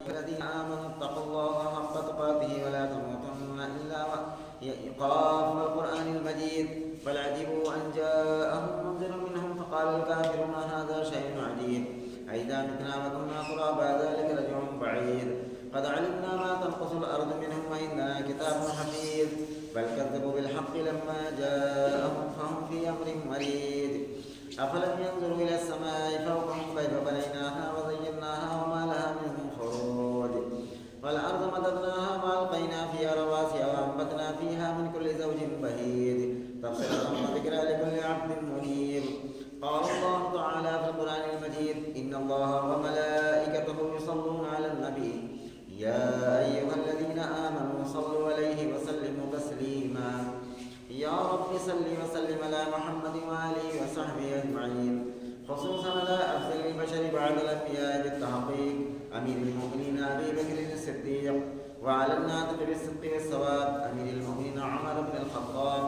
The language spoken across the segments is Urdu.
الذين آمنوا اتقوا الله حق تقاته ولا تموتن إلا قاف القرآن المجيد بل عجبوا أن جاءهم منذر منهم فقال الكافرون هذا شيء عجيب أئذا متنا وكنا ترابا ذلك رجع بعيد قد علمنا ما تنقص الأرض منهم وإننا كتاب حفيظ بل كذبوا بالحق لما جاءهم فهم في أمر مريد أفلم ينظروا إلى السماء فوقهم كيف بنيناها وزيناها وما لها من فروج والأرض مددناها وألقينا فيها رواسي وأنبتنا فيها من كل زوج بهيج تبصرة وذكرى لكل عبد منيب قال الله تعالى في القرآن المجيد إن الله وملائكته يصلون على النبي يا أيها الذين آمنوا صلوا عليه وسلموا تسليما يا رب صل وسلم على محمد وآله وصحبه أجمعين خصوصا على أفضل البشر بعد الأنبياء بالتحقيق أمير المؤمنين أبي بكر الصديق وعلى الناطق بالصدق والصواب أمير المؤمنين عمر بن الخطاب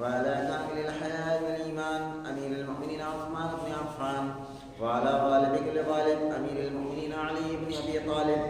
وعلى كامل الحياة والإيمان أمير المؤمنين عثمان بن عفان وعلى غالب كل غالب أمير المؤمنين علي بن أبي طالب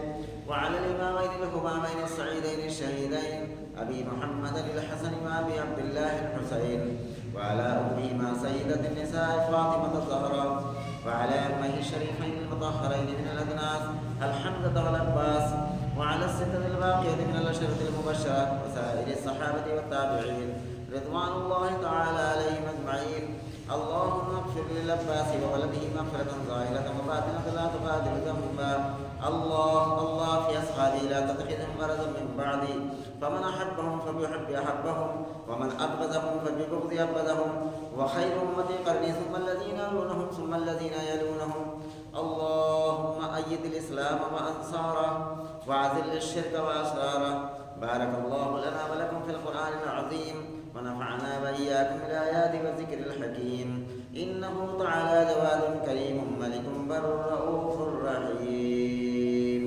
وعلى الإمامين الهمامين السعيدين الشهيدين أبي محمد الحسن وأبي عبد الله الحسين وعلى أمهما سيدة النساء فاطمة الزهراء وعلى أمه الشريفين المطهرين من الأدناس الحمزة والعباس وعلى الستة الباقية من الأشرة المبشرة وسائر الصحابة والتابعين رضوان الله تعالى عليهم أجمعين اللهم اغفر للعباس وولده مغفرة ظاهرة وباطنة لا تغادر ذنبا الله في أصحابي لا تتخذهم غرضا من بعدي فمن أحبهم فبحب أحبهم ومن أبغضهم فببغض أبغضهم وخير أمتي قرني ثم الذين يلونهم ثم الذين يلونهم اللهم أيد الإسلام وأنصاره وأذل الشرك وأسراره بارك الله لنا ولكم في القرآن العظيم ونفعنا وإياكم بالآيات والذكر الحكيم إنه تعالى جواد كريم ملك بر رؤوف رحيم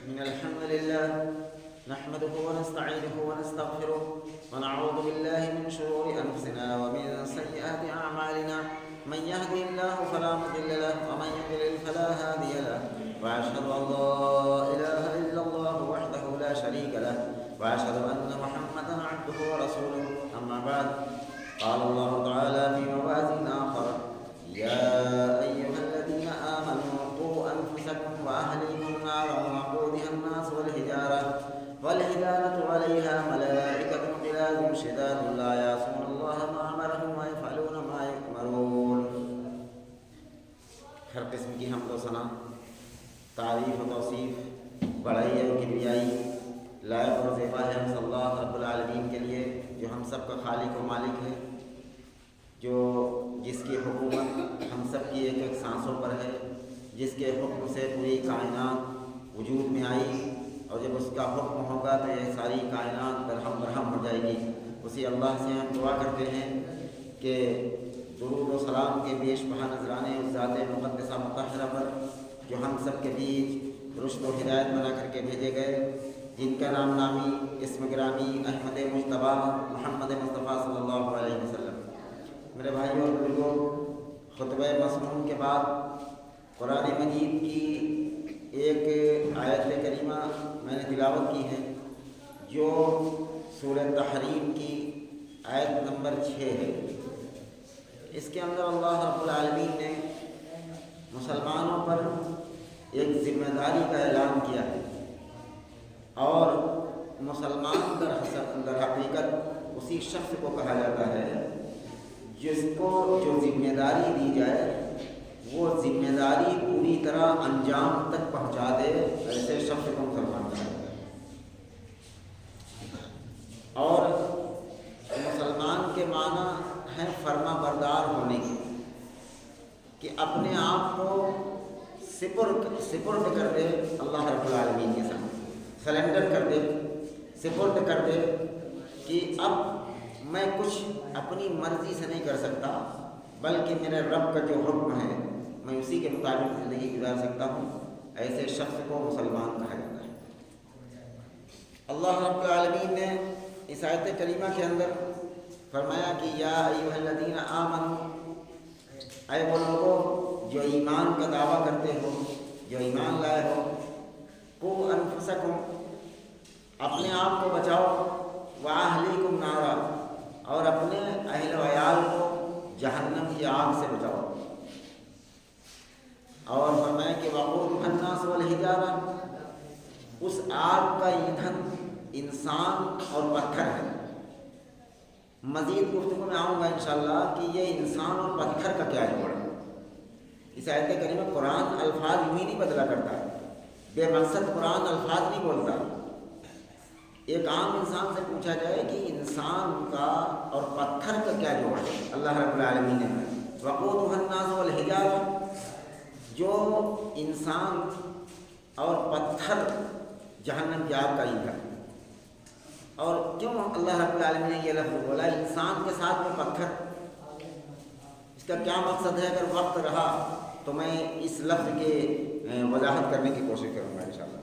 من الحمد لله نحمده ونستعينه ونستغفره ونعوذ بالله من شرور أنفسنا ومن سيئات أعمالنا من يهده الله فلا مضل له ومن يضلل فلا هادي له وأشهد أن لا إله إلا الله وحده لا شريك له وأشهد أن محمدا عبده ورسوله أما بعد قال الله تعالى في موازين آخر يا أيها الذين آمنوا قوا أنفسكم وأهليكم نارا وقودها الناس والحجارة عليها ملائكة غلاظ شداد لا يعصون الله ما أمرهم ويفعلون ما يؤمرون ہر قسم کی حمد و ثنا تعریف و توصیف بڑائی اور کبریائی لائق اور زیبا ہے ہم صلی اللہ رب العالمین کے لیے جو ہم سب کا خالق و مالک ہے جو جس کی حکومت ہم سب کی ایک ایک سانسوں پر ہے جس کے حکم سے پوری کائنات وجود میں آئی اور جب اس کا حکم ہوگا تو یہ ساری کائنات برہم برہم ہو جائے گی اسی اللہ سے ہم دعا کرتے ہیں کہ درود و سلام کے بیش بہا نذرانے اس ذات مقدسہ مطہرہ پر جو ہم سب کے بیچ رشد و ہدایت بنا کر کے بھیجے گئے جن کا نام نامی اسم گرامی احمد مجتبیٰ محمد مصطفیٰ صلی اللہ علیہ وسلم۔ میرے بھائیوں اور بزرگوں، خطبہ مسنون کے بعد قرآن مجید کی ایک آیت کریمہ میں نے تلاوت کی ہے جو سورہ تحریم کی آیت نمبر 6 ہے۔ اس کے اندر اللہ رب العالمین نے مسلمانوں پر ایک ذمہ داری کا اعلان کیا ہے اور مسلمان در حقیقت اسی شخص کو کہا جاتا ہے جس کو جو ذمہ داری دی جائے وہ ذمہ داری پوری طرح انجام تک پہنچا دے، ایسے شخص کو مسلمان کہا جاتا ہے۔ اور مسلمان کے معنی ہے فرما بردار ہونے کی، کہ اپنے آپ کو سپرد کر دے اللہ رب العالمین کے سامنے، سلنڈر کر دے، سپرد کر دے کہ اب میں کچھ اپنی مرضی سے نہیں کر سکتا بلکہ میرے رب کا جو حکم ہے میں اسی کے مطابق زندگی گزار سکتا ہوں ایسے شخص کو مسلمان کہا جاتا ہے۔ اللہ رب العالمین نے اس آیت کریمہ کے اندر فرمایا کہ یا ایھا الذین آمنوا، اے وہ لوگوں جو ایمان کا دعویٰ کرتے ہو، جو ایمان لائے ہو، قوا انفسکم، اپنے آپ کو بچاؤ، واہلیکم نارا، اور اپنے اہل و عیال کو جہنم کی آگ سے بچاؤ۔ اور فرمایا کہ وقودها الناس والحجارہ، اس آگ کا ایندھن انسان اور پتھر ہے۔ مزید گفتگو میں آؤں گا انشاءاللہ کہ یہ انسان اور پتھر کا کیا جوڑ ہے۔ اس آیت کریمہ قرآن الفاظ یوں ہی نہیں بدلا کرتا، بے مقصد قرآن الفاظ نہیں بولتا۔ ایک عام انسان سے پوچھا جائے کہ انسان کا اور پتھر کا کیا جوڑ ہے، اللہ رب العالمین نے وقودها الناس والحجارہ، جو انسان اور پتھر جہنم کی آگ کا ایندھن۔ اور کیوں اللہ رب العالمین نے یہ لفظ بولا انسان کے ساتھ میں پتھر؟ اس کا کیا مقصد ہے؟ اگر وقت رہا تو میں اس لفظ کے وضاحت کرنے کی کوشش کروں گا انشاءاللہ۔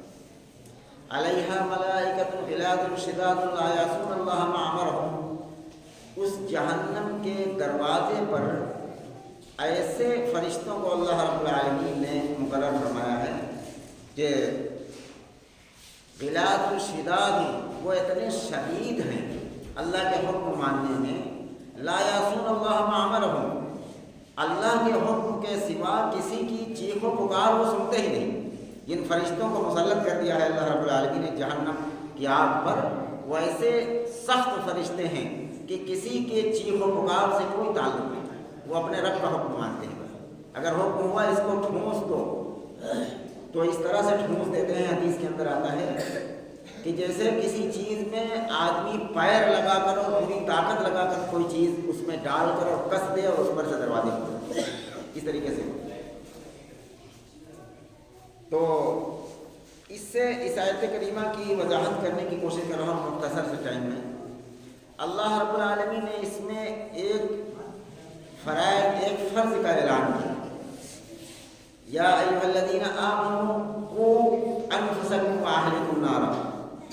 علیہا ملائکۃ غلاظ شداد لا یعصون اللہ ما امرہم، اس جہنم کے دروازے پر ایسے فرشتوں کو اللہ رب العالمین نے مقرر فرمایا ہے کہ غلاظ شداد، وہ اتنے شدید ہیں اللہ کے حکم ماننے میں، لا یعصون اللہ ما امرہم، اللہ کے حکم کے سوا کسی کی چیخ و پکار وہ سنتے ہی نہیں۔ جن فرشتوں کو مسلط کر دیا ہے اللہ رب العالمین نے جہنم کی آگ پر، وہ ایسے سخت فرشتے ہیں کہ کسی کے چیخ و پکار سے کوئی تعلق نہیں، وہ اپنے رب کا حکم مانتے ہیں۔ اگر حکم ہوا اس کو ٹھونس دو تو اس طرح سے ٹھونس دیتے ہیں، حدیث کے اندر آتا ہے کہ جیسے کسی چیز میں آدمی پیر لگا کر اور پوری طاقت لگا کر کوئی چیز اس میں ڈال کر اور کس دے اور اس پر سے دروازے کھولے، اس طریقے سے۔ تو اس سے اس آیت کریمہ کی وضاحت کرنے کی کوشش کر رہا ہوں مختصر سے ٹائم میں۔ اللہ رب العالمین نے اس میں ایک فرائض، ایک فرض کا اعلان کیا، یا ایھا الذین آمنوا قوا انفسکم واہلیکم نارا،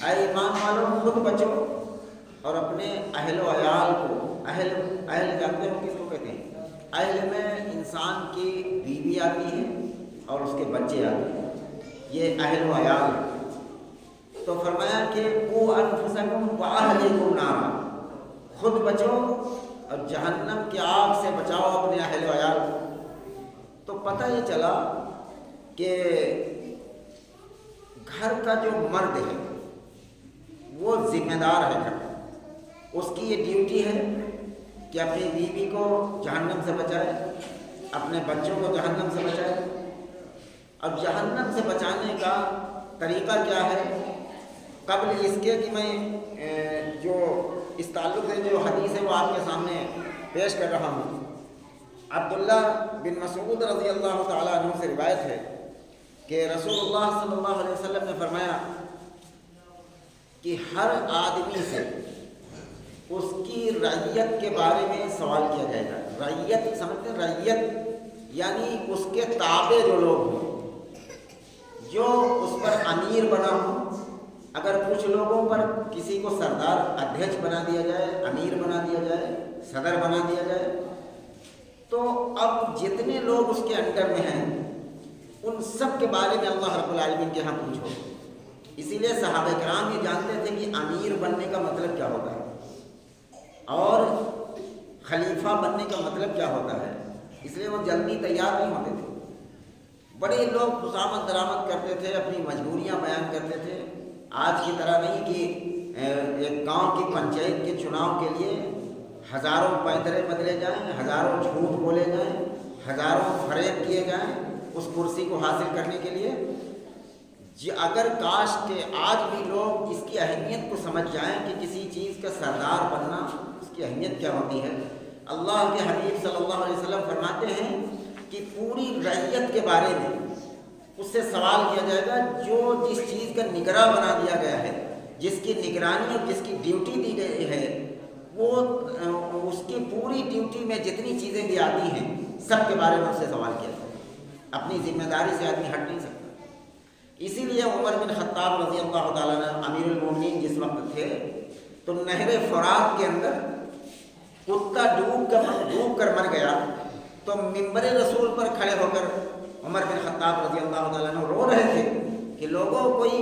اے ایمان والوں خود بچو اور اپنے اہل و عیال کو، اہل جانتے ہو کس کو کہتے ہیں؟ اہل میں انسان کی بیوی آتی ہے اور اس کے بچے آتے ہیں، یہ اہل و عیال۔ تو فرمایا کہ قوا انفسکم واہلیکم نارا، خود بچو اور جہنم کی آگ سے بچاؤ اپنے اہل و عیال کو۔ تو پتہ یہ چلا کہ گھر کا جو مرد ہے وہ ذمہ دار ہے گھر کا، اس کی یہ ڈیوٹی ہے کہ اپنی بیوی کو جہنم سے بچائے، اپنے بچوں کو جہنم سے بچائے۔ اب جہنم سے بچانے کا طریقہ کیا ہے؟ قبل اس کے کہ میں جو اس تعلق سے جو حدیث ہے وہ آپ کے سامنے پیش کر رہا ہوں، عبداللہ بن مسعود رضی اللہ تعالیٰ عنہ سے روایت ہے کہ رسول اللہ صلی اللہ علیہ وسلم نے فرمایا کہ ہر آدمی سے اس کی رعیت کے بارے میں سوال کیا جائے گا۔ رعیت سمجھتے ہیں؟ رعیت یعنی اس کے تابع جو لوگ ہوں، جو اس پر امیر بنا ہو۔ اگر کچھ لوگوں پر کسی کو سردار ادھیش بنا دیا جائے، امیر بنا دیا جائے، صدر بنا دیا جائے، تو اب جتنے لوگ اس کے انڈر میں ہیں ان سب کے بارے میں اللہ رب العالمین کے ہاں پوچھو۔ اسی لیے صحابہ کرام یہ جانتے تھے کہ امیر بننے کا مطلب کیا ہوتا ہے اور خلیفہ بننے کا مطلب کیا ہوتا ہے، اس لیے وہ جلدی تیار نہیں ہوتے تھے۔ بڑے لوگ خوشامد درآمد کرتے تھے، اپنی مجبوریاں بیان کرتے تھے۔ آج کی طرح نہیں کہ ایک گاؤں کی پنچایت کے چناؤ کے لیے ہزاروں پینترے بدلے جائیں، ہزاروں جھوٹ بولے جائیں، ہزاروں فریب کیے جائیں اس کرسی کو حاصل کرنے کے لیے۔ اگر کاش کہ آج بھی لوگ اس کی اہمیت کو سمجھ جائیں کہ کسی چیز کا سردار بننا اس کی اہمیت کیا ہوتی ہے۔ اللہ کے حبیب صلی اللہ علیہ وسلم فرماتے ہیں کہ پوری رعیت کے بارے میں اس سے سوال کیا جائے گا جو جس چیز کا نگراں بنا دیا گیا ہے، جس کی نگرانی اور جس کی ڈیوٹی دی گئی ہے، وہ اس کی پوری ڈیوٹی میں جتنی چیزیں بھی آتی ہیں سب کے بارے میں اس سے سوال کیا جائے گا۔ اپنی ذمہ داری سے آدمی ہٹ نہیں سکتا۔ اسی لیے عمر بن خطاب رضی اللہ تعالیٰ عنہ امیر المومنین جس وقت تھے تو نہر فرات کے اندر کتا ڈوب کر مر گیا تو منبر رسول پر کھڑے ہو کر عمر بن خطاب رضی اللہ تعالیٰ عنہ رو رہے تھے کہ لوگوں کوئی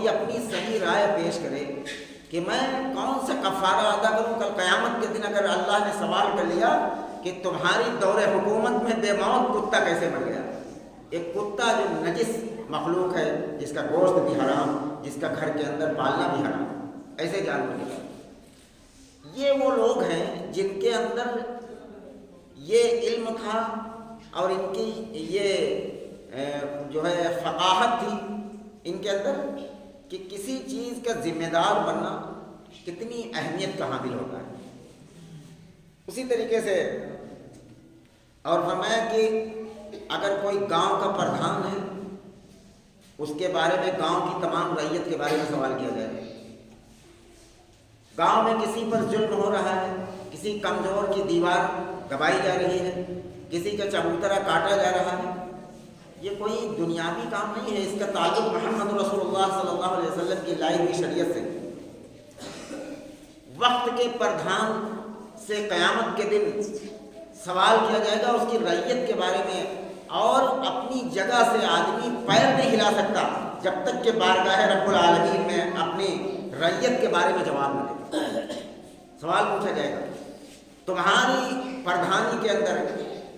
اپنی صحیح رائے پیش کرے کہ میں کون سا کفارہ ادا کروں کل قیامت کے دن اگر اللہ نے سوال کر لیا کہ تمہاری دور حکومت میں بے موت کتا کیسے مر گیا. ایک کتا جو نجس مخلوق ہے، جس کا گوشت بھی حرام، جس کا گھر کے اندر پالنا بھی حرام، ایسے جانور کے بعد یہ وہ لوگ ہیں جن کے اندر یہ علم تھا اور ان کی یہ جو ہے فقاہت تھی ان کے اندر کہ کسی چیز کا ذمہ دار بننا کتنی اہمیت کا حامل ہوتا ہے. اسی طریقے سے اور فرمایا کہ اگر کوئی گاؤں کا پردھان ہے اس کے بارے میں گاؤں کی تمام رعیت کے بارے میں سوال کیا جائے. گاؤں میں کسی پر ظلم ہو رہا ہے، کسی کمزور کی دیوار دبائی جا رہی ہے، کسی کا چبوترا کاٹا جا رہا ہے، یہ کوئی دنیاوی کام نہیں ہے، اس کا تعلق محمد رسول اللہ صلی اللہ علیہ وسلم کی لائی ہوئی شریعت سے. وقت کے پردھان سے قیامت کے دن سوال کیا جائے گا اس کی رعیت کے بارے میں، اور اپنی جگہ سے آدمی پیر نہیں ہلا سکتا جب تک کہ بارگاہ رب العالمین میں اپنی رعیت کے بارے میں جواب نہ دے. سوال پوچھا جائے گا تمہاری پردھانی کے اندر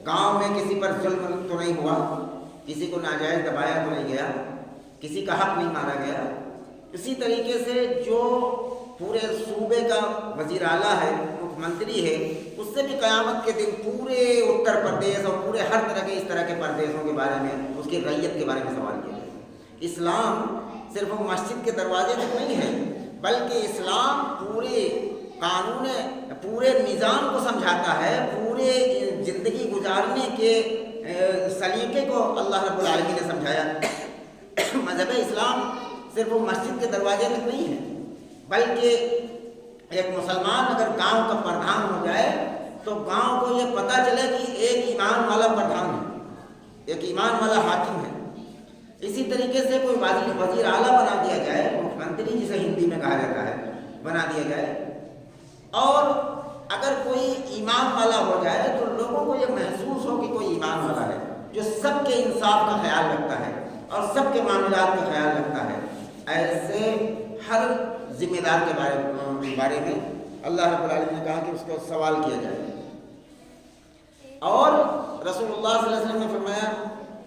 گاؤں میں کسی پر ظلم تو نہیں ہوا، کسی کو ناجائز دبایا تو نہیں گیا، کسی کا حق نہیں مارا گیا. اسی طریقے سے جو پورے صوبے کا وزیر اعلیٰ ہے، مکھ منتری ہے، اس سے بھی قیامت کے دن پورے اتر پردیش اور پورے ہر طرح کے اس طرح کے پردیشوں کے بارے میں، اس کی رعیت کے بارے میں سوال کیا جائے. اسلام صرف مسجد کے دروازے تک نہیں ہے، بلکہ اسلام پورے قانون، پورے نظام کو سمجھاتا ہے، پورے زندگی گزارنے کے سلیقے کو اللہ رب العالمین نے سمجھایا. مذہب اسلام صرف مسجد کے دروازے تک نہیں ہے، بلکہ ایک مسلمان اگر گاؤں کا پردھان ہو جائے تو گاؤں کو یہ پتہ چلے کہ ایک ایمان والا پردھان ہے، ایک ایمان والا حاکم ہے. اسی طریقے سے کوئی وزیر اعلیٰ بنا دیا جائے، مکھ منتری جسے ہندی میں کہا جاتا ہے، بنا دیا جائے، اور اگر کوئی ایمان والا ہو جائے تو لوگوں کو یہ محسوس ہو کہ کوئی ایمان والا ہے جو سب کے انصاف کا خیال رکھتا ہے اور سب کے معاملات کا خیال رکھتا ہے. ایسے ہر ذمہ دار کے بارے میں اللہ رب العالمین نے کہا کہ اس کو سوال کیا جائے. اور رسول اللہ صلی اللہ علیہ وسلم نے فرمایا،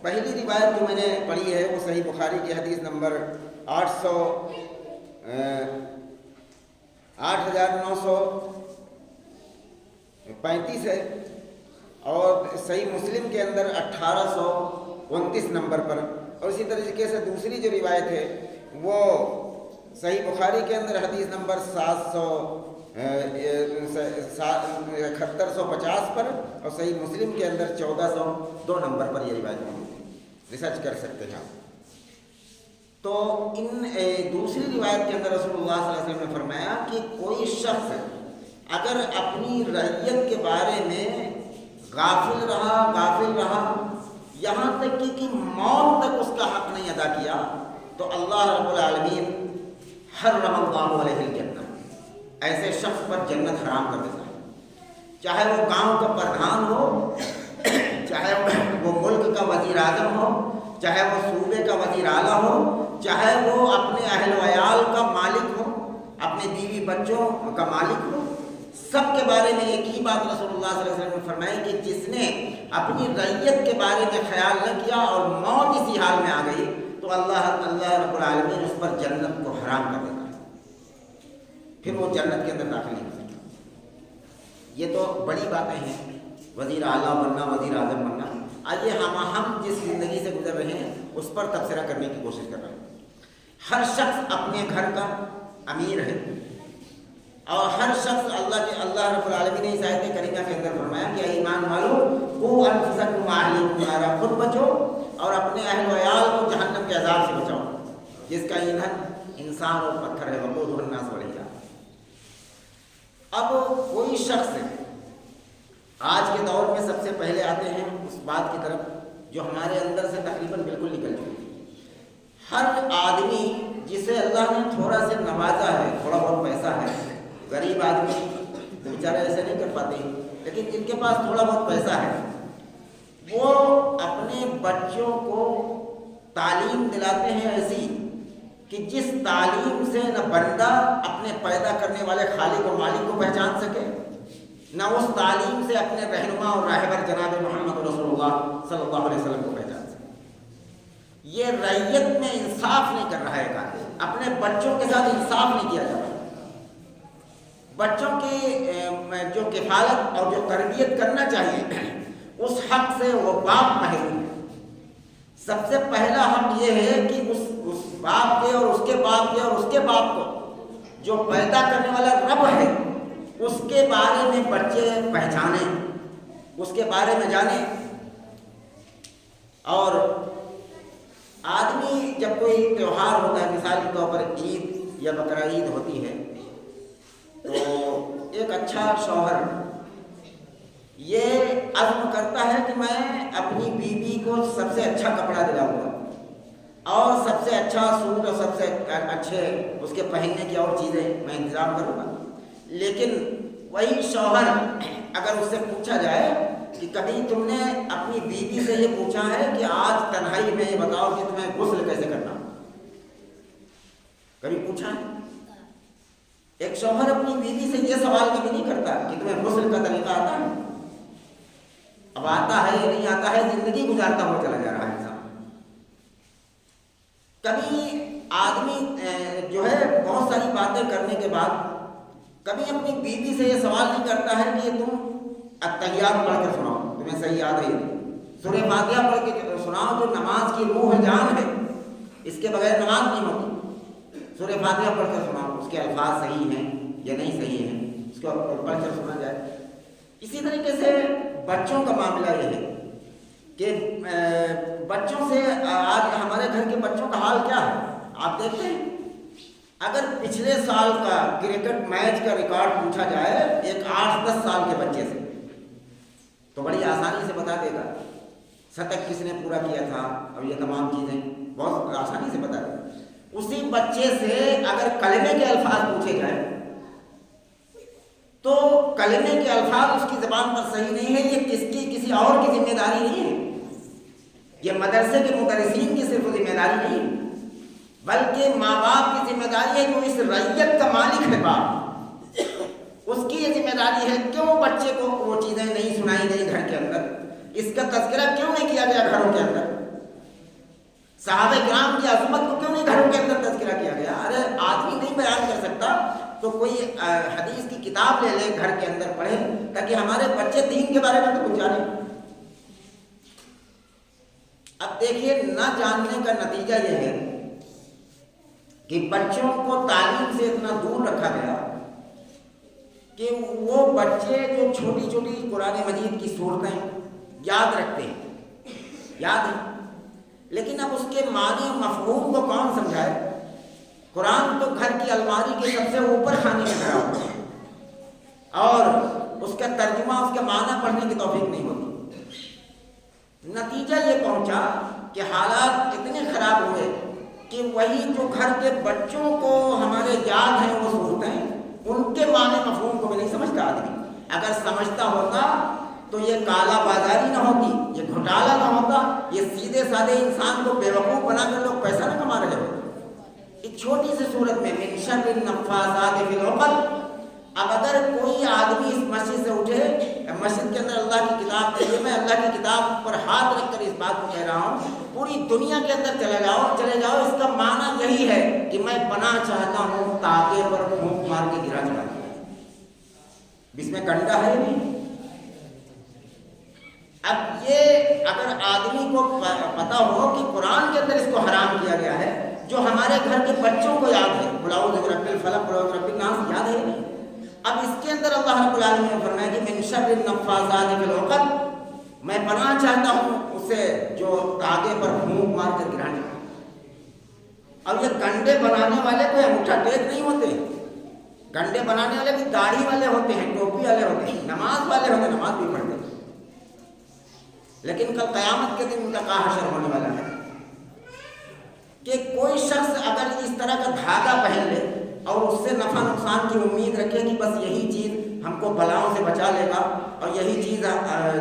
پہلی روایت جو میں نے پڑھی ہے وہ صحیح بخاری کی حدیث نمبر 8935 ہے، اور صحیح مسلم کے اندر 1829 نمبر پر. اور اسی طریقے سے دوسری جو روایت ہے وہ صحیح بخاری کے اندر حدیث نمبر 7150 پر، اور صحیح مسلم کے اندر 1402 نمبر پر یہ روایت موجود ہے. ریسرچ کر سکتے ہیں. تو ان دوسری روایت کے اندر رسول اللہ صلی اللہ علیہ وسلم نے فرمایا کہ کوئی شخص اگر اپنی رعیت کے بارے میں غافل رہا یہاں تک کہ موت تک اس کا حق نہیں ادا کیا تو اللہ رب العالمین حرم اللہ علیہ الجنہ، ایسے شخص پر جنت حرام کر دیتا ہے. چاہے وہ گاؤں کا پردھان ہو، چاہے وہ ملک کا وزیر اعظم ہو، چاہے وہ صوبے کا وزیر اعلیٰ ہو، چاہے وہ اپنے اہل و عیال کا مالک ہو، اپنے بیوی بچوں کا مالک ہو، سب کے بارے میں ایک ہی بات رسول اللہ صلی اللہ علیہ وسلم نے فرمائی کہ جس نے اپنی رعیت کے بارے میں خیال نہ کیا اور موت اسی حال میں آ گئی تو اللہ رب العالمین اس پر جنت کو حرام کر دیتا ہے، پھر وہ جنت کے اندر داخل نہیں ہو سکتا. یہ تو بڑی باتیں ہیں، وزیر اعلیٰ بننا، وزیر اعظم بننا. آئیے ہم جس زندگی سے گزر رہے ہیں اس پر تبصرہ کرنے کی کوشش کر رہے ہیں. ہر شخص اپنے گھر کا امیر ہے، اور ہر شخص اللہ رب العالمین نے اس آیت کریمہ کے اندر فرمایا کہ اے ایمان والو قوا انفسکم واہلیکم نارا، خود بچو اور اپنے اہل و عیال کو جہنم کے عذاب سے بچاؤ جس کا ایندھن انسان اور پتھر ہے، وقودہ الناس والحجارہ. اب کوئی شخص آج کے دور میں سب سے پہلے آتے ہیں اس بات کی طرف جو ہمارے اندر سے تقریباً بالکل نکل چکی ہے۔ ہر آدمی جسے اللہ نے تھوڑا سے نوازا ہے، تھوڑا بہت پیسہ ہے، غریب آدمی بیچارے ایسے نہیں کر پاتے، لیکن جن کے پاس تھوڑا بہت پیسہ ہے وہ اپنے بچوں کو تعلیم دلاتے ہیں ایسی کہ جس تعلیم سے نہ بندہ اپنے پیدا کرنے والے خالق و مالک کو پہچان سکے، نہ اس تعلیم سے اپنے رہنما اور راہبر جناب محمد رسول اللہ صلی اللہ علیہ وسلم کو پہچان سکے۔ یہ رعیت میں انصاف نہیں کر رہا ہے کہ اپنے بچوں کے ساتھ انصاف نہیں کیا جا رہا۔ بچوں کی جو کفالت اور جو تربیت کرنا چاہیے اس حق سے وہ باپ محروم ہے۔ سب سے پہلا حق یہ ہے کہ اس باپ کے اور اس کے باپ کے اور اس کے باپ کو جو پیدا کرنے والا رب ہے اس کے بارے میں بچے پہچانیں، اس کے بارے میں جانیں۔ اور آدمی جب کوئی تہوار ہوتا ہے، مثال کے طور پر عید یا بقرعید ہوتی ہے، تو ایک اچھا شوہر یہ عزم کرتا ہے کہ میں اپنی بیوی کو سب سے اچھا کپڑا دلاؤں گا اور سب سے اچھا سوٹ اور سب سے اچھے اس کے پہننے کی اور چیزیں میں انتظام کروں گا۔ لیکن وہی شوہر اگر اس سے پوچھا جائے کہ کبھی تم نے اپنی بیوی سے یہ پوچھا ہے کہ آج تنہائی میں یہ بتاؤ کہ تمہیں غسل کیسے کرنا، کبھی پوچھا ہے؟ ایک شوہر اپنی بیوی سے یہ سوال کبھی نہیں کرتا کہ تمہیں غسل کا طریقہ آتا ہے؟ اب آتا ہے یا نہیں آتا ہے، زندگی گزارتا ہوا چلا جا رہا ہے انسان۔ کبھی آدمی جو ہے بہت ساری باتیں کرنے کے بعد کبھی اپنی بیوی سے یہ سوال نہیں کرتا ہے کہ تم التحیات پڑھ کے سناؤ، تمہیں صحیح یاد ہے؟ سورہ فاتحہ پڑھ کے سناؤ جو نماز کی روح جان ہے، اس کے بغیر نماز نہیں ہوتی۔ سورہ فاتحہ پڑھ کر سناؤ، اس کے الفاظ صحیح ہیں یا نہیں صحیح ہیں، اس کو پڑھ کر سنا جائے۔ اسی طریقے سے بچوں کا معاملہ یہ ہے کہ بچوں سے آج ہمارے گھر کے بچوں کا حال کیا ہے آپ دیکھتے ہیں۔ اگر پچھلے سال کا کرکٹ میچ کا ریکارڈ پوچھا جائے ایک 8-10 سال کے بچے سے تو بڑی آسانی سے بتا دے گا، شتک کس نے پورا کیا تھا اور یہ تمام چیزیں بہت آسانی سے بتا دے گا۔ اسی بچے سے اگر کلمے کے الفاظ پوچھے جائیں تو کلمے کے الفاظ اس کی زبان پر صحیح نہیں ہے، یہ کسی اور کی ذمہ داری نہیں ہے، یہ مدرسے کے مدرسین کی صرف ذمہ داری نہیں ہے، بلکہ ماں باپ کی ذمہ داری ہے، جو اس رعیت کا مالک ہے باپ، اس کی یہ ذمہ داری ہے۔ کیوں بچے کو وہ چیزیں نہیں سنائی گئی گھر کے اندر، اس کا تذکرہ کیوں نہیں کیا گیا گھروں کے اندر، صحابہ کرام کی عظمت کو کیوں نہیں گھروں کے اندر تذکرہ کیا گیا؟ ارے آدمی نہیں بیان کر سکتا تو کوئی حدیث کی کتاب لے لے گھر کے اندر پڑھے تاکہ ہمارے بچے دین کے بارے میں تو کچھ جانیں۔ اب دیکھیے نہ جاننے کا نتیجہ یہ ہے کہ بچوں کو تعلیم سے اتنا دور رکھا گیا کہ وہ بچے جو چھوٹی چھوٹی قرآن مجید کی صورتیں یاد رکھتے ہیں، یاد ہیں، لیکن اب اس کے معنی و مفہوم کو کون سمجھائے؟ قرآن تو گھر کی الماری کے سب سے اوپر خانے میں کھڑا ہوتا ہے اور اس کا ترجمہ، اس کا معنی پڑھنے کی توفیق نہیں ہوتی۔ نتیجہ یہ پہنچا کہ حالات اتنے خراب ہوئے کہ وہی جو گھر کے بچوں کو ہمارے یاد ہیں وہ صورتیں، ان کے معنی مفہوم کو بھی نہیں سمجھتا آدمی۔ اگر سمجھتا ہوتا تو یہ کالا بازاری نہ ہوتی، یہ گھوٹالا نہ ہوتا، یہ سیدھے سادے انسان کو بیوقوف بنا کر لوگ پیسہ نہ کما رہے ہوتے۔ ایک چھوٹی سی صورت میں من شر النفاثات فی العقد، اب اگر کوئی آدمی اس مسجد سے اٹھے، مسجد کے اندر اللہ کی کتاب دیکھیے، میں اللہ کی کتاب پر ہاتھ رکھ کر اس بات کو کہہ رہا ہوں، پوری دنیا کے اندر چلے جاؤ، اس کا معنی یہی ہے کہ میں پناہ چاہتا ہوں تاکہ پر پھونک مار کے گرا چڑھا، اس میں کنڈا ہے نہیں۔ اب یہ اگر آدمی کو پتا ہو کہ قرآن کے اندر اس کو حرام کیا گیا ہے، جو ہمارے گھر کے بچوں کو یاد ہے، قل اعوذ برب الفلق، قل اعوذ برب الناس یاد ہے، اب اس کے اندر اللہ رب العالمین نے فرمایا کہ من شر النفاثات فی العقد، میں پناہ چاہتا ہوں اسے جو تاگے پر پھونک مار کر گرانے۔ اب یہ گنڈے بنانے والے کوئی انگوٹھا ٹیک نہیں ہوتے، گنڈے بنانے والے بھی داڑھی والے ہوتے ہیں، ٹوپی والے ہوتے ہیں، نماز والے ہوتے ہیں، نماز بھی پڑھتے ہیں۔ لیکن کل قیامت کے دن ان کا کہاں حشر ہونے والا ہے کہ کوئی شخص اگر اس طرح کا دھاگا پہن لے اور اس سے نفع نقصان کی امید رکھے کہ بس یہی چیز ہم کو بلاؤں سے بچا لے گا اور یہی چیز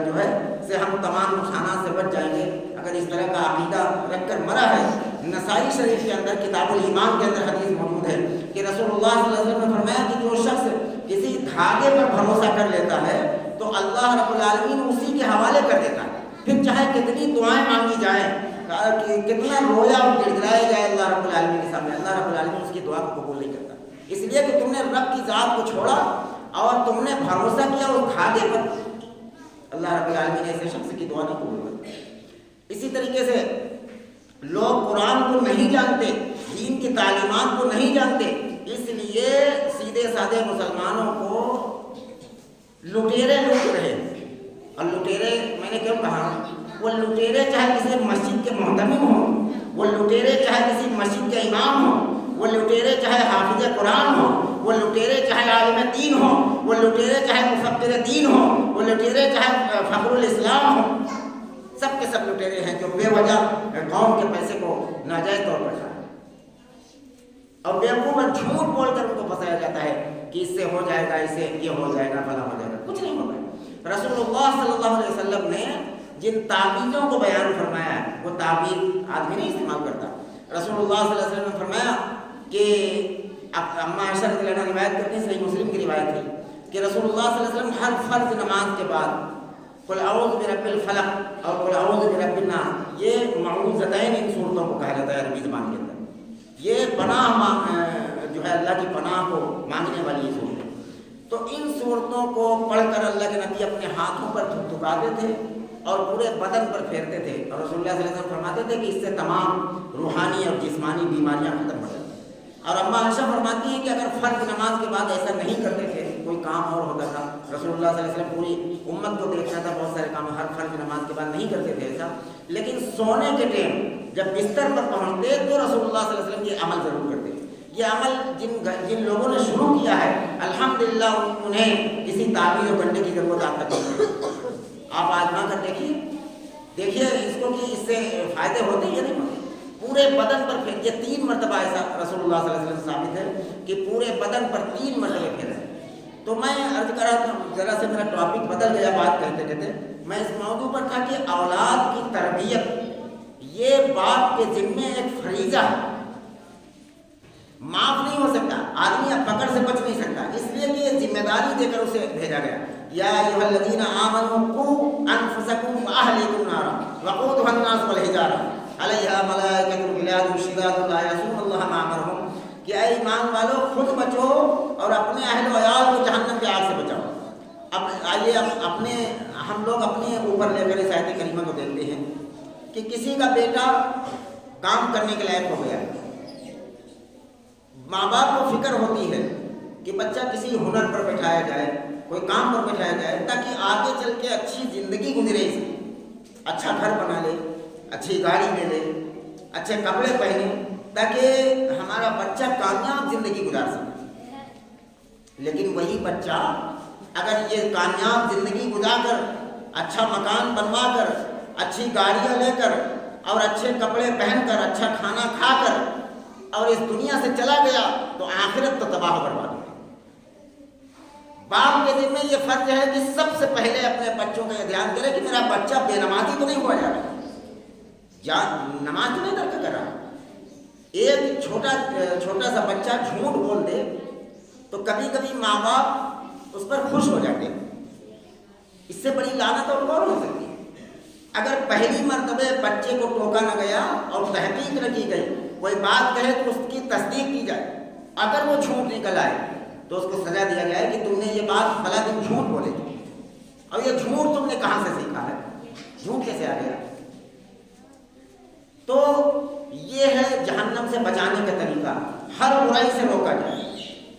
جو ہے سے ہم تمام نقصانات سے بچ جائیں گے، اگر اس طرح کا عقیدہ رکھ کر مرا ہے، نسائی شریف کے اندر کتاب الایمان کے اندر حدیث موجود ہے کہ رسول اللہ صلی اللہ علیہ وسلم نے فرمایا کہ جو شخص کسی دھاگے پر بھروسہ کر لیتا ہے تو اللہ رب العالمین اسی کے حوالے کر دیتا ہے، پھر چاہے کتنی دعائیں مانگی جائیں، کتنا رویا اور گڑ گڑایا جائے اللہ رب العالمین کے سامنے، اللہ رب العالمین اس کی دعا کو قبول نہیں کرتا، اس لیے کہ تم نے رب کی ذات کو چھوڑا اور تم نے بھروسہ کیا اس دھاگے پر، اللہ رب العالمین ایسے شخص کی دعا نہیں قبول کرتا۔ اسی طریقے سے لوگ قرآن کو نہیں جانتے، دین کی تعلیمات کو نہیں جانتے، اس لیے سیدھے سادے مسلمانوں کو لٹیرے لوٹ رہے ہیں۔ اور لٹیرے میں نے کیوں کہا، وہ لٹیرے چاہے کسی مسجد کے محتمم ہوں، وہ لٹیرے چاہے کسی مسجد کے امام ہوں، وہ لٹیرے چاہے حافظ قرآن ہوں، وہ لٹیرے چاہے عالم دین ہوں، وہ لٹیرے چاہے مفکر دین ہوں، وہ لٹیرے چاہے فخر الاسلام ہوں، سب کے سب لٹیرے ہیں جو بے وجہ قوم کے پیسے کو ناجائز طور پر کھائے اور بیوقوف اور جھوٹ بول کر ان کو پھنسایا جاتا ہے کہ اس سے ہو جائے گا، اس سے یہ ہو جائے گا، فلاں ہو جائے گا، کچھ نہیں ہوگا۔ رسول اللہ صلی اللہ علیہ وسلم نے جن تعبیروں کو بیان فرمایا ہے وہ تعبیر آدمی نہیں استعمال کرتا۔ رسول اللہ صلی اللہ علیہ وسلم نے فرمایا کہ اما عائشہ رضی اللہ عنہا روایت کرتے ہیں، صحیح مسلم کی روایت ہے کہ رسول اللہ صلی اللہ علیہ وسلم ہر فرض نماز کے بعد قل اعوذ برب الفلق اور قل اعوذ برب الناس، یہ معوذتین ان صورتوں کو کہا جاتا ہے عربی زبان کے اندر، یہ پناہ جو ہے اللہ کی پناہ کو مانگنے والی یہ صورت ہے۔ تو ان صورتوں کو پڑھ کر اللہ کے نبی اپنے ہاتھوں پر تھپتھپاتے تھے اور پورے بدن پر پھیرتے تھے، اور رسول اللہ صلی اللہ علیہ وسلم فرماتے تھے کہ اس سے تمام روحانی اور جسمانی بیماریاں ختم ہو جاتی ہیں۔ اور اما عائشہ فرماتی ہیں کہ اگر فرض نماز کے بعد ایسا نہیں کرتے تھے، کوئی کام اور ہوتا تھا، رسول اللہ صلی اللہ علیہ وسلم پوری امت کو دیکھنا تھا، بہت سارے کام ہر فرض نماز کے بعد نہیں کرتے تھے ایسا، لیکن سونے کے ٹائم جب بستر پر پہنچتے تو رسول اللہ صلی اللہ علیہ وسلم یہ عمل ضرور کرتے۔ یہ عمل جن لوگوں نے شروع کیا ہے الحمدللہ انہیں کسی تعبیر و گنڈے کی ضرورت آج تک نہیں ہے۔ آپ آزما کر دیکھیے اس کو کہ اس سے فائدے ہوتے یا نہیں ہوتے۔ پورے بدن پر پھر یہ 3 مرتبہ ایسا رسول اللہ صلی اللہ علیہ وسلم ثابت ہے کہ پورے بدن پر 3 مرتبہ پھیرے۔ تو میں عرض کر رہا تھا، ذرا سے میرا ٹاپک بدل گیا بات کہتے کہتے، میں اس موضوع پر تھا کہ اولاد کی تربیت یہ باپ کے ذمے ایک فریضہ ہے، معاف نہیں ہو سکتا، آدمی اب پکڑ سے بچ نہیں سکتا، اس لیے کہ یہ ذمہ داری دے کر اسے بھیجا گیا۔ یا ایھا الذین آمنوا قوا انفسکم واہلیکم نارا وقودھا الناس والحجارہ علیہا ملائکۃ غلاظ شداد لا یعصون اللہ ما امرہم، کہ اے ایمان والو خود بچو اور اپنے اہل و عیال کو جہنم کی آگ سے بچاؤ۔ اب آئیے ہم لوگ اپنے اوپر لے کر اس آیت کریمہ کو دیکھتے ہیں کہ کسی کا بیٹا کام کرنے کے لائق ہو گیا، ماں باپ کو فکر ہوتی ہے کہ بچہ کسی ہنر پر بٹھایا جائے، کوئی کام پر بٹھایا جائے تاکہ آگے چل کے اچھی زندگی گزرے، اچھا گھر بنا لے، اچھی گاڑی لے لے، اچھے کپڑے پہنے، تاکہ ہمارا بچہ کامیاب زندگی گزار سکے۔ لیکن وہی بچہ اگر یہ کامیاب زندگی گزار کر، اچھا مکان بنوا کر، اچھی گاڑیاں لے کر اور اچھے کپڑے پہن کر، اچھا کھانا کھا کر اور اس دنیا سے چلا گیا تو آخرت تو تباہ و برباد ہوگی۔ باپ کے ذمہ یہ فرض ہے کہ سب سے پہلے اپنے بچوں کا یہ دھیان کرے کہ میرا بچہ بے نمازی تو نہیں ہوا جا رہا، یا نماز تو نہیں ترک کر رہا۔ ایک چھوٹا سا بچہ جھوٹ بول دے تو کبھی کبھی ماں باپ اس پر خوش ہو جاتے ہیں، اس سے بڑی لعنت اور کون ہو سکتی ہے؟ اگر پہلی مرتبہ بچے کو ٹوکا نہ گیا اور تحقیق نہ کی گئی، کوئی بات کہے تو اس کی تصدیق کی جائے، اگر وہ جھوٹ نکل آئے تو اس کو سزا دیا جائے کہ تم نے یہ بات فلاں دن جھوٹ بولے تھے، اور یہ جھوٹ تم نے کہاں سے سیکھا ہے، جھوٹ کیسے آ گیا؟ تو یہ ہے جہنم سے بچانے کا طریقہ، ہر برائی سے روکا جائے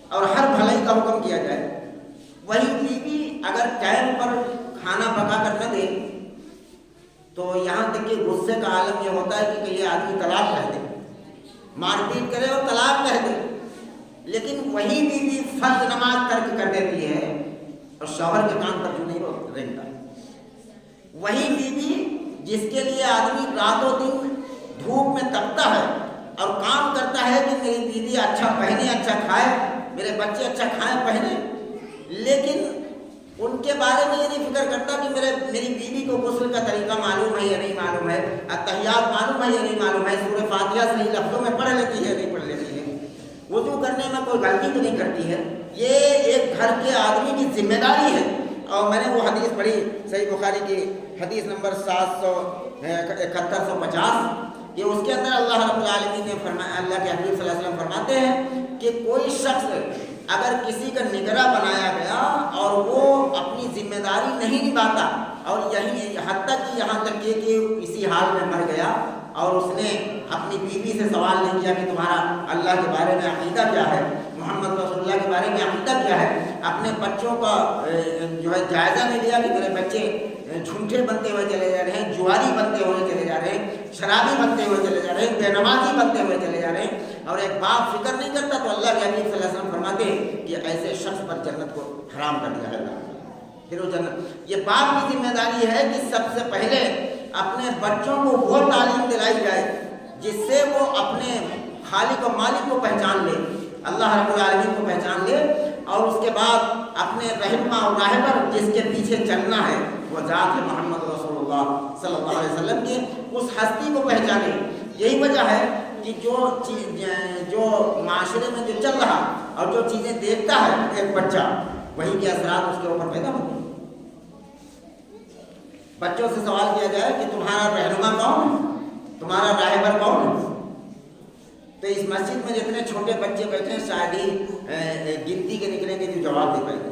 اور ہر بھلائی کا حکم کیا جائے۔ وہی بیوی اگر ٹائم پر کھانا پکا کر نہ دے تو یہاں تک کہ غصے کا عالم یہ ہوتا ہے کہ یہ آدمی طلاق کہہ دے، مار پیٹ کرے اور طلاق کہہ دے، لیکن وہی بیوی فرض نماز ترک کر دیتی ہے اور شوہر کے کام پر جو نہیں رہتا۔ وہی بیوی جس کے لیے آدمی راتوں دن دھوپ میں تپتا ہے اور کام کرتا ہے کہ میری بیوی اچھا پہنے اچھا کھائے، میرے بچے اچھا کھائیں پہنے، لیکن ان کے بارے میں یہ نہیں فکر کرتا کہ میری بیوی کو غسل کا طریقہ معلوم ہے یا نہیں معلوم ہے، اتحیات معلوم ہے یا نہیں معلوم ہے، سورہ فاتحہ صحیح لفظوں میں پڑھ لیتی ہے نہیں پڑھ لیتی ہے، وضو کرنے میں کوئی غلطی تو نہیں کرتی ہے۔ یہ ایک گھر کے آدمی کی ذمہ داری ہے۔ اور میں نے وہ حدیث پڑھی صحیح بخاری کی حدیث نمبر 7150 کہ اس کے اندر اللہ رب العالمین نے فرمایا، اللہ کے حبیب صلی اللہ علیہ وسلم فرماتے ہیں کہ کوئی شخص اگر کسی کا نگراں بنایا گیا اور وہ اپنی ذمہ داری نہیں نبھاتا اور یہی حتیٰ کہ یہاں تک کہ اسی حال میں مر گیا اور اس نے اپنی بیوی سے سوال نہیں کیا کہ تمہارا اللہ کے بارے میں عقیدہ کیا ہے، محمد رسول اللہ کے بارے میں عقیدہ کیا ہے، اپنے بچوں کا جو ہے جائزہ نہیں لیا کہ میرے بچے جھوٹے بنتے ہوئے چلے جا رہے ہیں، جواری بنتے ہوئے چلے جا رہے ہیں، شرابی بنتے ہوئے چلے جا رہے ہیں، بے نمازی بنتے ہوئے چلے جا رہے ہیں، اور ایک باپ فکر نہیں کرتا، تو اللہ کے حبیب صلی اللہ علیہ وسلم فرماتے ہیں کہ ایسے شخص پر جنت کو حرام کر دیا جائے گا۔ پھر وہ جنت، یہ باپ کی ذمہ داری ہے کہ سب سے پہلے اپنے بچوں کو وہ تعلیم دلائی جائے جس سے وہ اپنے خالق و مالک کو پہچان لے، اللہ رب العالمین کو پہچان لے، اور اس کے بعد اپنے رہنما اور راہبر جس کے پیچھے چلنا ہے وہ ذات ہے محمد رسول اللہ صلی اللہ علیہ وسلم کی، اس ہستی کو پہچانے۔ یہی وجہ ہے کہ جو معاشرے میں جو چل رہا اور جو چیزیں دیکھتا ہے ایک بچہ، وہی کے اثرات اس کے اوپر پیدا ہوتے ہیں۔ بچوں سے سوال کیا جائے کہ تمہارا رہنما کون ہے، تمہارا راہبر کون ہے، تو اس مسجد میں جتنے چھوٹے بچے بیٹھے ہیں شاید ہی گنتی کے نکلیں گے جو جواب دے پائیں گے۔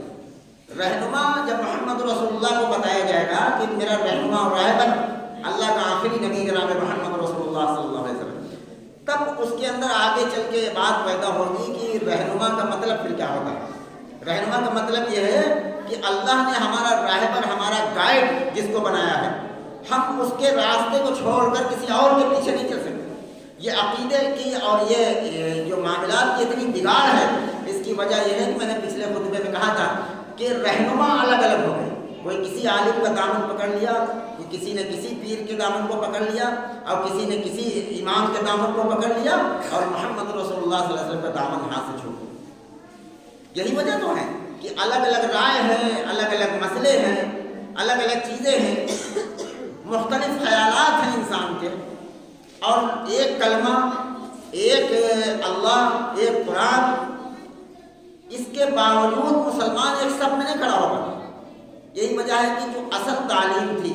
رہنما جب محمد رسول اللہ کو بتایا جائے گا کہ میرا رہنما اور راہبر اللہ کا آخری نبی جناب محمد رسول اللہ صلی اللہ علیہ وسلم، تب اس کے اندر آگے چل کے بات پیدا ہوگی کہ رہنما کا مطلب پھر کیا ہوتا ہے۔ رہنما کا مطلب یہ ہے کہ اللہ نے ہمارا راہبر، ہمارا گائیڈ جس کو بنایا ہے، ہم اس کے راستے کو چھوڑ کر کسی اور کے پیچھے نہیں چل سکتے۔ یہ عقیدے کی اور یہ جو معاملات کی اتنی بگاڑ ہے، اس کی وجہ یہ ہے کہ میں نے پچھلے خطبے میں کہا تھا کہ رہنما الگ الگ ہو گئے، کوئی کسی عالم کا دامن پکڑ لیا، کسی نے کسی پیر کے دامن کو پکڑ لیا، اور کسی نے کسی امام کے دامن کو پکڑ لیا، اور محمد رسول اللہ صلی اللہ علیہ وسلم کا دامن ہاتھ سے چھوڑ دیا۔ یہی وجہ تو ہے کہ الگ الگ رائے ہیں، الگ الگ مسئلے ہیں، الگ الگ چیزیں ہیں، مختلف خیالات ہیں انسان کے، اور ایک کلمہ، ایک اللہ، ایک قرآن، اس کے باوجود مسلمان ایک صف میں نہیں کھڑا ہوگا۔ یہی وجہ ہے کہ جو اصل تعلیم تھی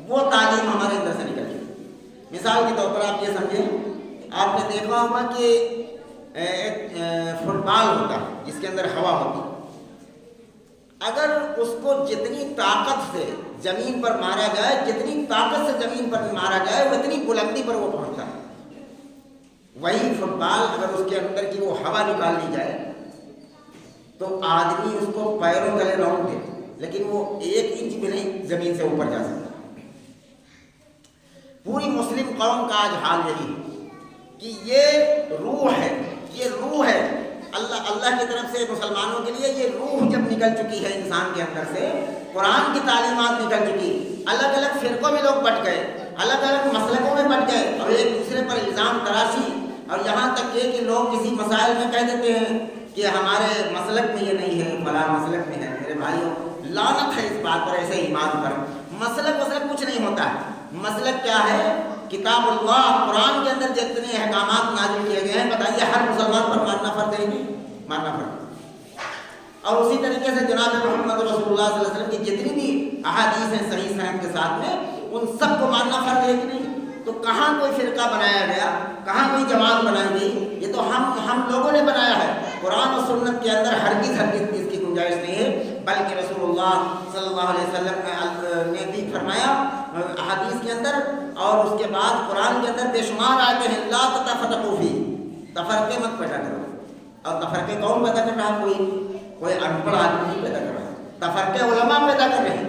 وہ تعلیم ہمارے اندر سے نکل گئی۔ مثال کے طور پر آپ یہ سمجھیں، آپ نے دیکھا ہوگا کہ ایک فٹ بال ہوتا ہے جس کے اندر ہوا ہوتی ہے، اگر اس کو جتنی طاقت سے زمین پر مارا جائے، جتنی طاقت سے زمین پر مارا جائے، اتنی بلندی پر وہ پہنچتا ہے۔ وہی فٹ بال اگر اس کے اندر کی وہ ہوا نکال لی جائے تو آدمی اس کو پیروں تلے رونق دے، لیکن وہ 1 انچ بھی نہیں زمین سے اوپر جا سکتا۔ پوری مسلم قوم کا آج حال یہی ہے کہ یہ روح ہے، یہ روح ہے اللہ کی طرف سے مسلمانوں کے لیے۔ یہ روح جب نکل چکی ہے انسان کے اندر سے، قرآن کی تعلیمات نکل چکی، الگ الگ فرقوں میں لوگ بٹ گئے، الگ الگ مسلکوں میں بٹ گئے، اور ایک دوسرے پر الزام تراشی، اور یہاں تک کہ لوگ کسی مسائل میں کہہ دیتے ہیں کہ ہمارے مسلک میں یہ نہیں ہے، فلاں مسلک میں ہے۔ میرے بھائیوں، لعنت ہے اس بات پر، ایسے ایمان پر۔ مسلک کچھ نہیں ہوتا ہے۔ مسلک کیا ہے؟ کتاب اللہ، قرآن کے اندر جتنے احکامات نازل کیے گئے ہیں، بتائیے ہر مسلمان پر ماننا فرض ہے نہیں؟ ماننا فرض۔ اور اسی طریقے سے جناب محمد رسول اللہ صلی اللہ علیہ وسلم کی جتنی بھی احادیث ہیں صحیح صنعت کے ساتھ میں، ان سب کو ماننا فرض ہے کہ نہیں؟ تو کہاں کوئی فرقہ بنایا گیا، کہاں کوئی جماعت بنائی گئی؟ یہ تو ہم لوگوں نے بنایا ہے۔ قرآن و سنت کے اندر ہرگز اس کی گنجائش نہیں ہے، بلکہ رسول اللہ صلی اللہ علیہ وسلم نے بھی فرمایا احادیث کے اندر، اور اس کے بعد قرآن کے اندر بے شمار آتے ہیں، لا تتفرقوا فیہ، تفرقے مت پیدا کرو۔ اور تفرقے کون پیدا کر رہا ہے؟ کوئی ان پڑھ آدمی نہیں پیدا کر رہا ہے، تفرقے علماء پیدا کر رہے ہیں،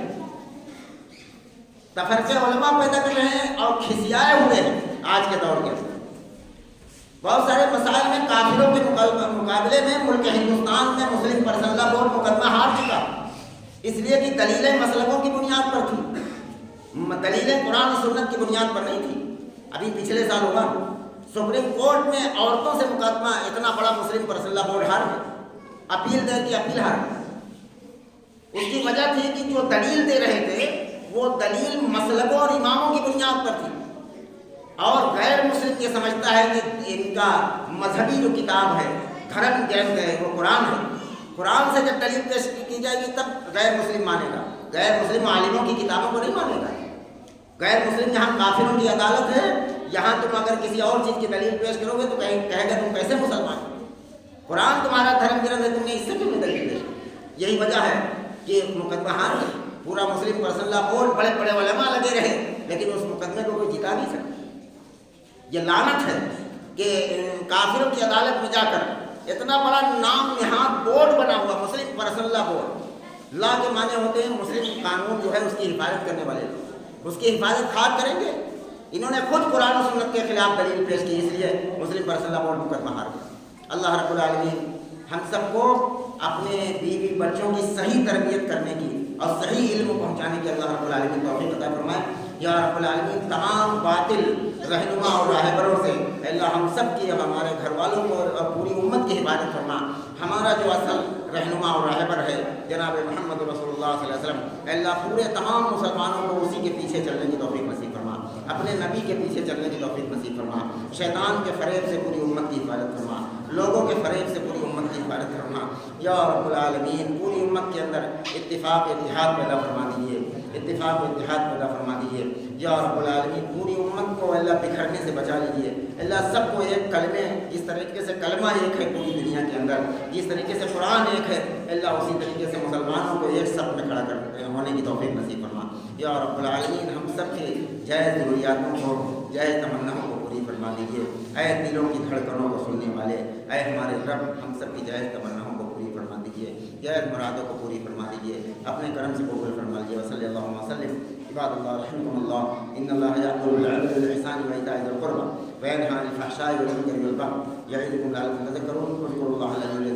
تفرقے علماء پیدا کر رہے ہیں، اور کھسیائے ہوئے ہیں آج کے دور کے اندر۔ بہت سارے مسائل میں کافروں کے مقابلے میں ملک ہندوستان میں مسلم پرسنل لا بورڈ مقدمہ ہار چکا، اس لیے کہ دلیلیں مسلکوں کی بنیاد پر تھی۔ دلیلیں قرآن و سنت کی بنیاد پر نہیں تھی. ابھی پچھلے سال ہوگا سپریم کورٹ میں عورتوں سے مقدمہ اتنا بڑا مسلم پرسنل لا بورڈ ہار گیا، اپیل دے کی اپیل ہار گیا. اس کی وجہ تھی کہ جو دلیل دے رہے تھے وہ دلیل مسلکوں اور اماموں کی بنیاد پر تھی، اور غیر مسلم یہ سمجھتا ہے کہ ان کا مذہبی جو کتاب ہے، دھرم گرنتھ ہے، وہ قرآن ہے. قرآن سے جب دلیل پیش کی جائے گی تب غیر مسلم مانے گا، غیر مسلم عالموں کی کتابوں کو نہیں مانے گا. غیر مسلم یہاں کافروں کی عدالت ہے، یہاں تم اگر کسی اور چیز کی دلیل پیش کرو گے تو کہے گا تم کیسے مسلمان ہو. قرآن تمہارا دھرم گرنتھ ہے، تم نے اس سے کیوں نہیں دلیل پیش کی؟ یہی وجہ ہے کہ مقدمہ ہار گیا. پورا مسلم پرسنل لا بورڈ بڑے بڑے علماء لگے رہے لیکن اس مقدمے کو کوئی جتا نہیں سکتا. یہ لعنت ہے کہ کافروں کی عدالت میں جا کر اتنا بڑا نام نہاد بورڈ بنا ہوا مسلم پرسنل لا بورڈ، لا کے معنی ہوتے ہیں مسلم قانون جو ہے اس کی حفاظت کرنے والے لوگ، اس کی حفاظت خواہ کریں گے. انہوں نے خود قرآن و سنت کے خلاف دلیل پیش کی، اس لیے مسلم پرسنل لا بورڈ مقدمہ ہار گیا. اللہ رب العالمین ہم سب کو اپنے بیوی بچوں کی صحیح تربیت کرنے کی اور صحیح علم پہنچانے کی اللہ رب العالمین توفیق عطا فرمائے. یا رب العالمین تمام باطل رہنما اور راہبروں سے اللہ ہم سب کی اور ہمارے گھر والوں کو اور پوری امت کی حفاظت فرما. ہمارا جو اصل رہنما اور راہبر ہے جناب محمد رسول اللہ صلی اللہ علیہ وسلم، اللہ پورے تمام مسلمانوں کو اسی کے پیچھے چلنے کی توفیق نصیب فرما، اپنے نبی کے پیچھے چلنے کی توفیق نصیب فرما. شیطان کے فریب سے پوری امت کی حفاظت فرما، لوگوں کے فریب سے پوری امت کی حفاظت فرما. یا رب العالمین پوری امت کے اندر اتفاق اتحاد پیدا فرما دیجیے، اتفاق و اتحاد پیدا فرما دیجیے. یا رب العالمین پوری امت کو اللہ بکھرنے سے بچا لیجیے. اللہ سب کو ایک کلمے، جس طریقے سے کلمہ ایک ہے پوری دنیا کے اندر، جس طریقے سے قرآن ایک ہے، اللہ اسی طریقے سے مسلمانوں کو ایک صف میں کھڑا کر ہونے کی توفیق نصیب فرما. یا رب العالمین ہم سب کے جائز ضروریاتوں کو، جائز تمناؤں کو پوری فرما دیجیے. اے دلوں کی دھڑکنوں کو سننے والے، اے ہمارے رب ہم سب کی جائز تمناؤں کو پوری فرما دیجیے، جائز مرادوں کو پوری فرما دیجیے، اپنے کرم سے قبول فرما لیجیے. وصلی اللہ وسلم. عباد اللہ رحمكم اللہ، ان اللہ یأمر بالعدل والإحسان وإيتاء ذي القربى وينهى عن الفحشاء والمنکر والبغي یعظکم لعلکم تذکرون. اذکروا اللہ العلی